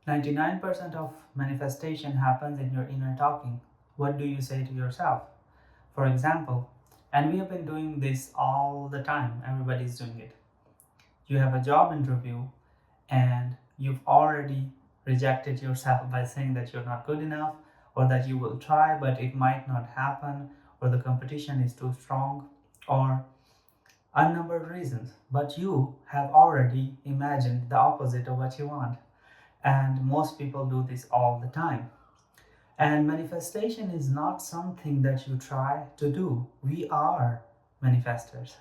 99% of manifestation happens in your inner talking. What do you say to yourself? For example, and we have been doing this all the time, everybody's doing it. You have a job interview and you've already rejected yourself by saying that you're not good enough, or that you will try but it might not happen, or the competition is too strong, or unnumbered reasons. But you have already imagined the opposite of what you want. And most people do this all the time. And manifestation is not something that you try to do. We are manifestors.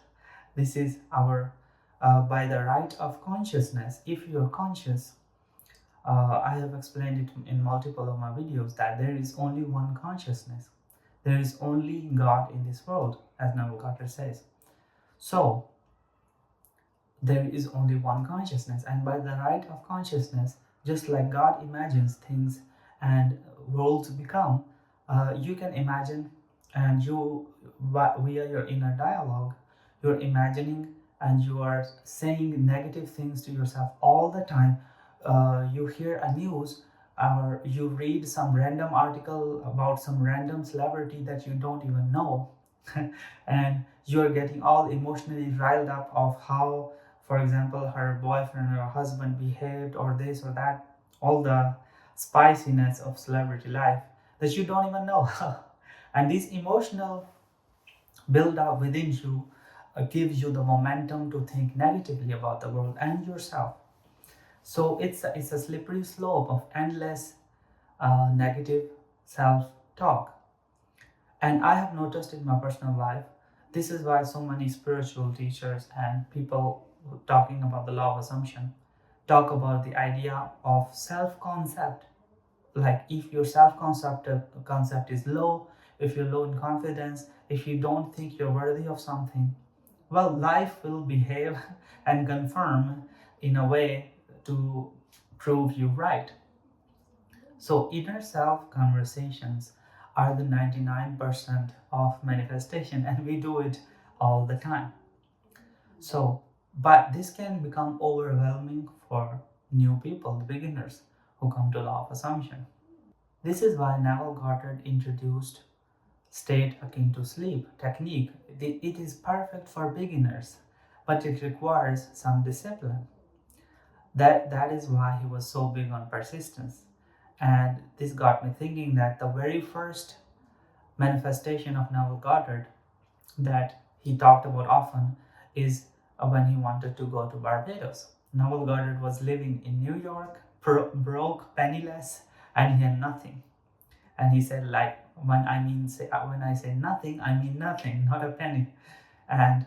This is our, by the right of consciousness. If you're conscious, I have explained it in multiple of my videos that there is only one consciousness. There is only God in this world, as Neville Goddard says. So, there is only one consciousness, and by the right of consciousness, just like God imagines things and worlds become, you can imagine, and you, via your inner dialogue, you're imagining and you are saying negative things to yourself all the time. You hear a news, or you read some random article about some random celebrity that you don't even know, and you're getting all emotionally riled up of how, for example, her boyfriend or husband behaved, or this or that, all the spiciness of celebrity life that you don't even know. And this emotional build up within you gives you the momentum to think negatively about the world and yourself. So it's a slippery slope of endless negative self-talk. And I have noticed in my personal life, this is why so many spiritual teachers and people talking about the law of assumption talk about the idea of self-concept. Like if your self-concept is low, if you're low in confidence, if you don't think you're worthy of something, well, life will behave and confirm in a way to prove you right. So inner self conversations are the 99% of manifestation, and we do it all the time. So, but this can become overwhelming for new people, the beginners who come to law of assumption. This is why Neville Goddard introduced state akin to sleep technique. It is perfect for beginners, but it requires some discipline. That is why he was so big on persistence. And this got me thinking that the very first manifestation of Neville Goddard that he talked about often is when he wanted to go to Barbados. Neville Goddard was living in New York, broke, penniless, and he had nothing. And he said, like, when I say nothing, I mean nothing, not a penny. And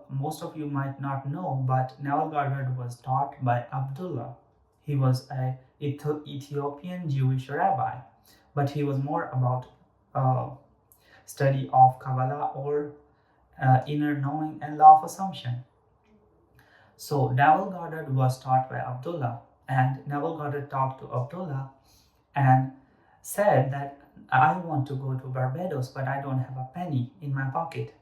most of you might not know, but Neville Goddard was taught by Abdullah. He was a Ethiopian Jewish rabbi, but he was more about study of Kabbalah, or inner knowing and law of assumption. So Neville Goddard was taught by Abdullah, and Neville Goddard talked to Abdullah and said that I want to go to Barbados, but I don't have a penny in my pocket.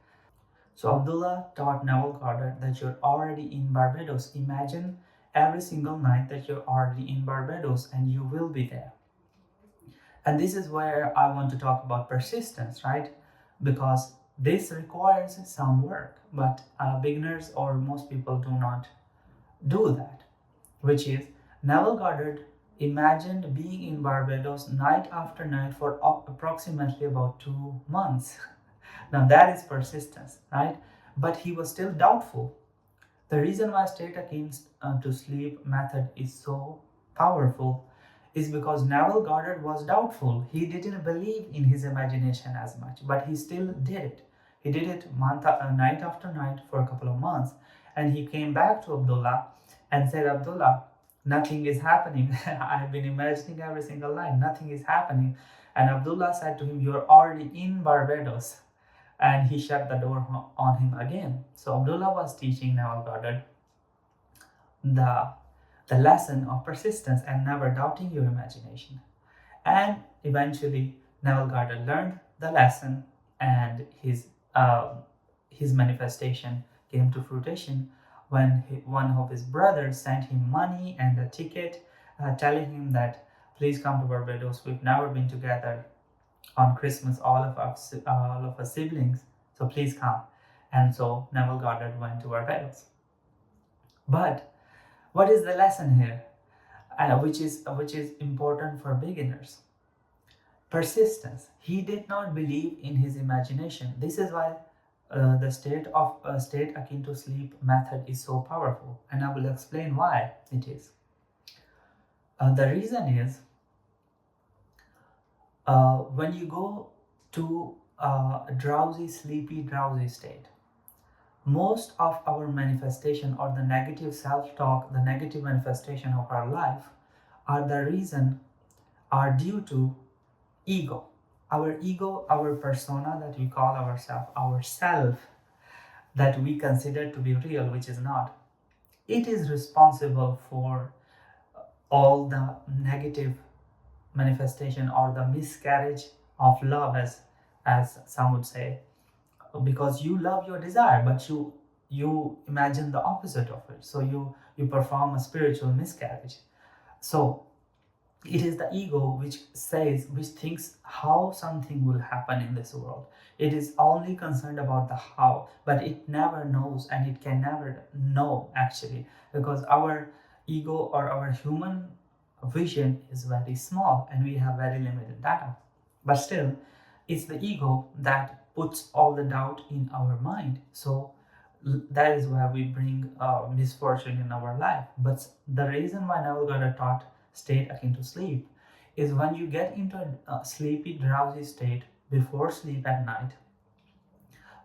So Abdullah taught Neville Goddard that you're already in Barbados. Imagine every single night that you're already in Barbados and you will be there. And this is where I want to talk about persistence, right? Because this requires some work, but beginners or most people do not do that, which is Neville Goddard imagined being in Barbados night after night for approximately about 2 months. Now that is persistence, right? But he was still doubtful. The reason why state akin to sleep method is so powerful is because Neville Goddard was doubtful. He didn't believe in his imagination as much, but he still did it. He did it night after night for a couple of months, and he came back to Abdullah and said, Abdullah, nothing is happening. I've been imagining every single night, nothing is happening. And Abdullah said to him, you're already in Barbados. And he shut the door on him again. So Abdullah was teaching Neville Goddard the lesson of persistence and never doubting your imagination. And eventually, Neville Goddard learned the lesson, and his manifestation came to fruition when one of his brothers sent him money and a ticket telling him that please come to Barbados. We've never been together on Christmas, all of us siblings. So please come. And so Neville Goddard went to Barbados. But what is the lesson here, which is important for beginners? Persistence. He did not believe in his imagination. This is why the state akin to sleep method is so powerful, and I will explain why it is. The reason is when you go to a drowsy state, most of our manifestation or the negative self-talk, the negative manifestation of our life are due to ego. Our persona that we call ourselves, our self that we consider to be real, which is not. It is responsible for all the negative manifestation or the miscarriage of love, as some would say, because you love your desire, but you imagine the opposite of it. So you perform a spiritual miscarriage. So it is the ego which thinks how something will happen in this world. It is only concerned about the how, but it never knows, and it can never know actually, because our ego or our human vision is very small and we have very limited data. But still, it's the ego that puts all the doubt in our mind. So that is why we bring misfortune in our life. But the reason why Neville Goddard taught state akin to sleep is when you get into a sleepy, drowsy state before sleep at night,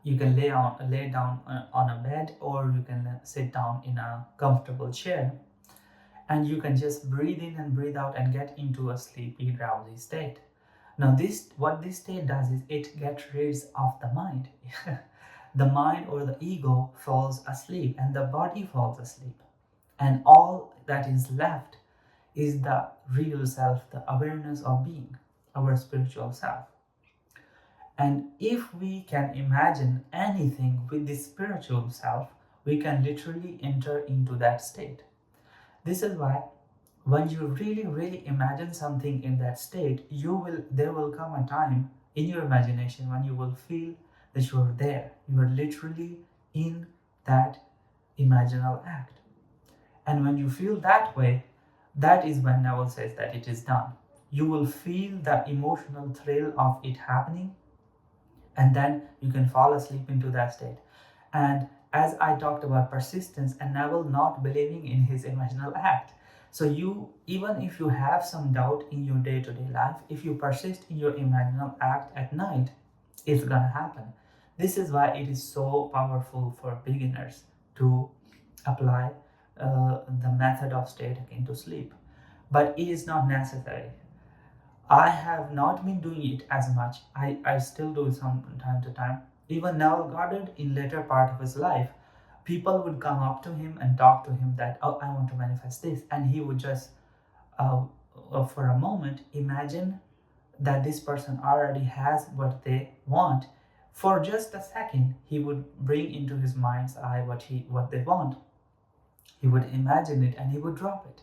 you can lay down on a bed, or you can sit down in a comfortable chair, and you can just breathe in and breathe out and get into a sleepy, drowsy state. Now, what this state does is it gets rid of the mind. The mind or the ego falls asleep, and the body falls asleep, and all that is left is the real self, the awareness of being, our spiritual self. And if we can imagine anything with this spiritual self, we can literally enter into that state. This is why when you really imagine something in that state, there will come a time in your imagination when you will feel that you are there. You are literally in that imaginal act. And when you feel that way, that is when Neville says that it is done. You will feel the emotional thrill of it happening, and then you can fall asleep into that state. And as I talked about persistence and Neville not believing in his imaginal act, so even if you have some doubt in your day-to-day life, if you persist in your imaginal act at night, it's gonna happen. This is why it is so powerful for beginners to apply the method of state akin to sleep. But it is not necessary. I have not been doing it as much. I still do it from time to time. Even Neville Goddard, in later part of his life, people would come up to him and talk to him that, oh, I want to manifest this. And he would just, for a moment, imagine that this person already has what they want. For just a second, he would bring into his mind's eye what they want. He would imagine it and he would drop it.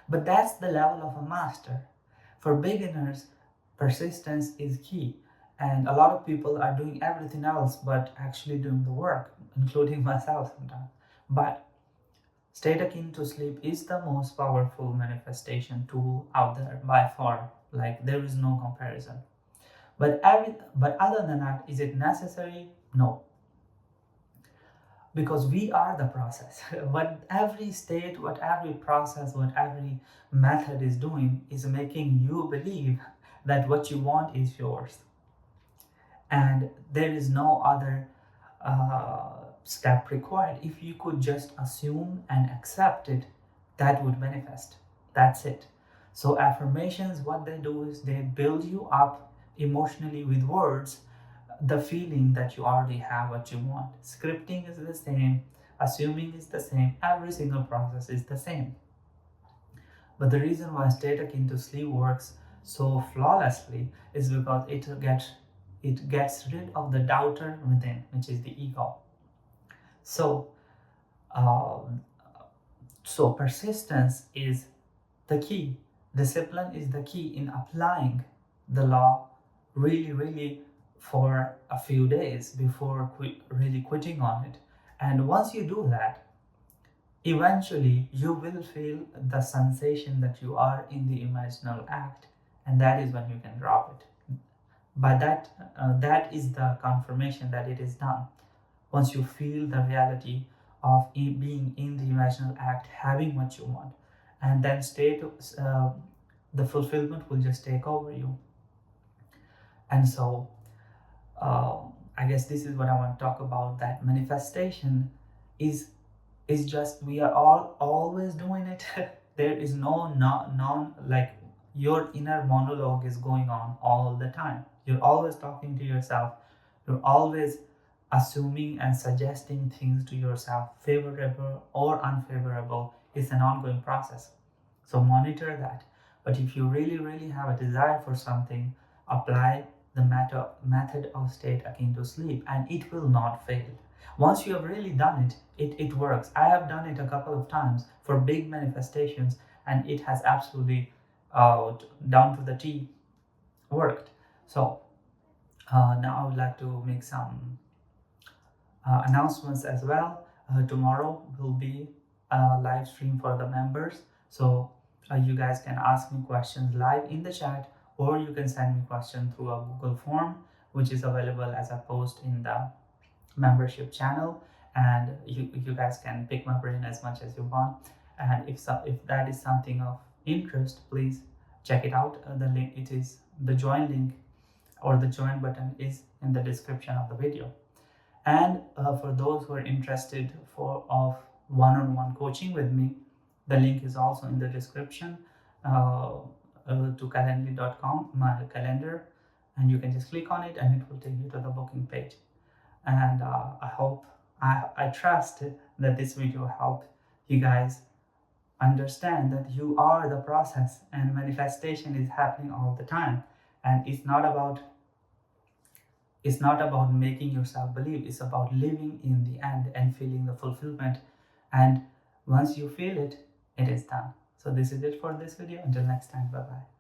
But that's the level of a master. For beginners, persistence is key. And a lot of people are doing everything else but actually doing the work, including myself sometimes. But state akin to sleep is the most powerful manifestation tool out there by far. Like, there is no comparison. But other than that, is it necessary? No. Because we are the process. What every state, what every process, what every method is doing is making you believe that what you want is yours. And there is no other step required. If you could just assume and accept it, that would manifest. That's it. So affirmations, what they do is they build you up emotionally with words, the feeling that you already have what you want. Scripting is the same, assuming is the same, every single process is the same. But the reason why state akin to sleep works so flawlessly is because it gets rid of the doubter within, which is the ego. So persistence is the key. Discipline is the key in applying the law really for a few days before really quitting on it. And once you do that, eventually you will feel the sensation that you are in the imaginal act, and that is when you can drop it. But that is the confirmation that it is done. Once you feel the reality of being in the imaginal act, having what you want, and then the fulfillment will just take over you. And so I guess this is what I want to talk about, that manifestation is just, we are all always doing it. There is no non like, your inner monologue is going on all the time. You're always talking to yourself. You're always assuming and suggesting things to yourself, favorable or unfavorable. It's an ongoing process, so monitor that. But if you really have a desire for something, apply the method of state akin to sleep, and it will not fail. Once you have really done it works. I have done it a couple of times for big manifestations, and it has absolutely down to the T worked. So now I would like to make some announcements as well. Tomorrow will be a live stream for the members, so you guys can ask me questions live in the chat, or you can send me questions through a Google form, which is available as a post in the membership channel. And you guys can pick my brain as much as you want, and if that is something of interest, please check it out. The link, it is the join link, or the join button is in the description of the video. And for those who are interested of one-on-one coaching with me, the link is also in the description to calendly.com, my calendar, and you can just click on it and it will take you to the booking page. And I trust that this video helped you guys understand that you are the process, and manifestation is happening all the time. And it's not about making yourself believe. It's about living in the end and feeling the fulfillment. And once you feel it, it is done. So this is it for this video. Until next time, bye bye.